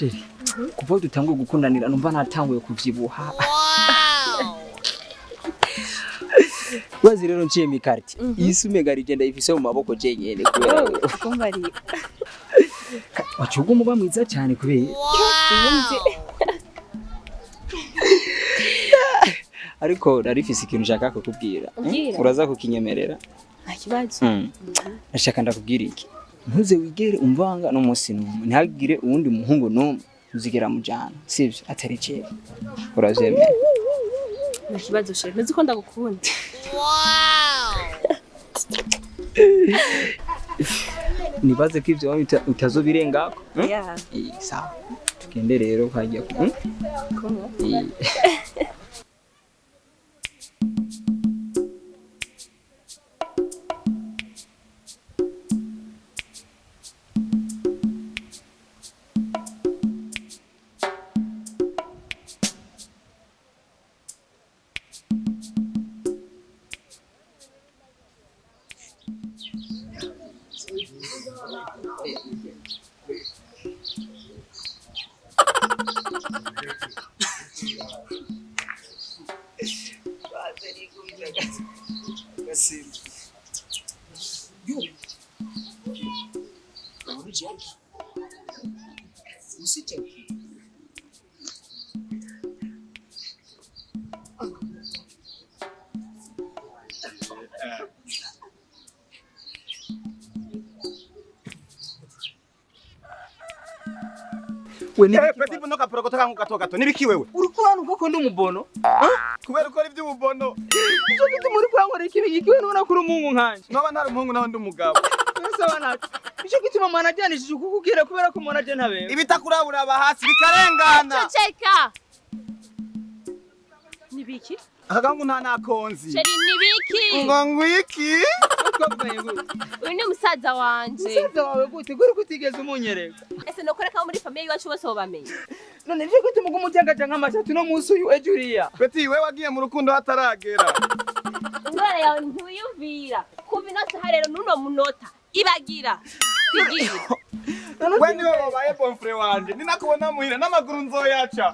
sheri kuva dutanguye gukundanira numva natanguye kuvyibuha wazi rero nciye mi carte isume gari genda ifise mu maboko jenyene kubera kumbari wacugo muba mwiza cyane kubera ariko narifise ikintu nshaka kukubwira uraza kukinyemerera nta kibazo nashaka ndakubwira iki ntuze wigere umvanga no munsi numwe ntagire uwundi muhungu numwe uzigera mujana sivyo atari cyewe urazemera nta kibazo sheri nzi ko ndagukunda nibaze ko ivyo utazobirengako yeah sawa tugende rero kwagiye Peti buno kaporogoto kangu gato nibiki wewe urukwana uko ndi umubono kubera ukora iby'ububono cyo giti muri kwankora iki we nubona kuri umungu nkanje naba ntari umuhungu naho ndi umugabo ese banacu cyo gituma mwana ajyanishije kukubwira kubera ko umuntu aje ntabe ibitakurabura aba hasi bikarengana ceceka nibiki akagangu nta nakonzi sheri nibiki ngo ngwiki uyu ni musaza wanje musaza wawe gute guri kutigeze umunyereka ese nokoreka muri famille yacu bose bamenye none cyo gituma umujyangaje nk'amashatu no munsi uyu ejuriya Peti we wagiye mu rukundo hataragera indwara yawe ntuyumvira kuva ino saha rero nuno munota ibagira kwigira we niwe wabaye bonfre wanje ninakubona muhira n'amaguru nzoyaca